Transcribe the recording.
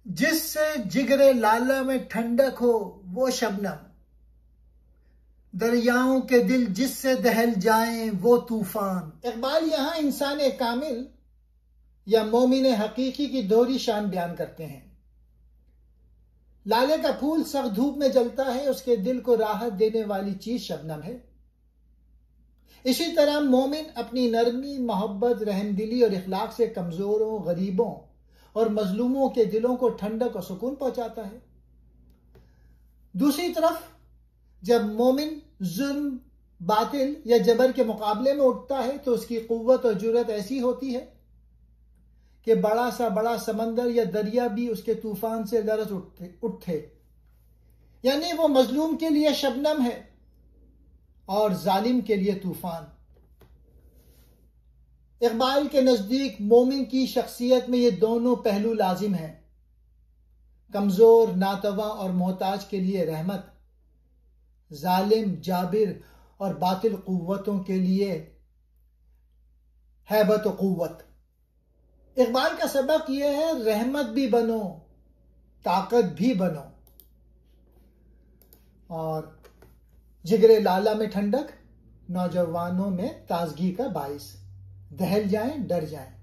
जिससे जिगरे लाला में ठंडक हो वो शबनम, दरियाओं के दिल जिससे दहल जाएं वो तूफान। इकबाल यहाँ इंसान कामिल या मोमिन हकीकी की दोहरी शान बयान करते हैं। लाले का फूल सख्त धूप में जलता है, उसके दिल को राहत देने वाली चीज शबनम है। इसी तरह मोमिन अपनी नरमी, मोहब्बत, रहमदिली और इखलाक से कमजोरों, गरीबों और मजलूमों के दिलों को ठंडक और सुकून पहुंचाता है। दूसरी तरफ जब मोमिन जुल्म, बातिल या जबर के मुकाबले में उठता है तो उसकी कुव्वत और जुर्रत ऐसी होती है कि बड़ा सा बड़ा समंदर या दरिया भी उसके तूफान से लरज उठते। यानी वो मजलूम के लिए शबनम है और जालिम के लिए तूफान। इकबाल के नजदीक मोमिन की शख्सियत में ये दोनों पहलू लाजिम हैं। कमजोर, नातवा और मोहताज के लिए रहमत, जालिम, जाबिर और बातिल कुव्वतों के लिए हैबत और कुव्वत। इकबाल का सबक यह है, रहमत भी बनो, ताकत भी बनो। और जिगरे लाला में ठंडक, नौजवानों में ताजगी का बाइस, दहल जाएं, डर जाएं।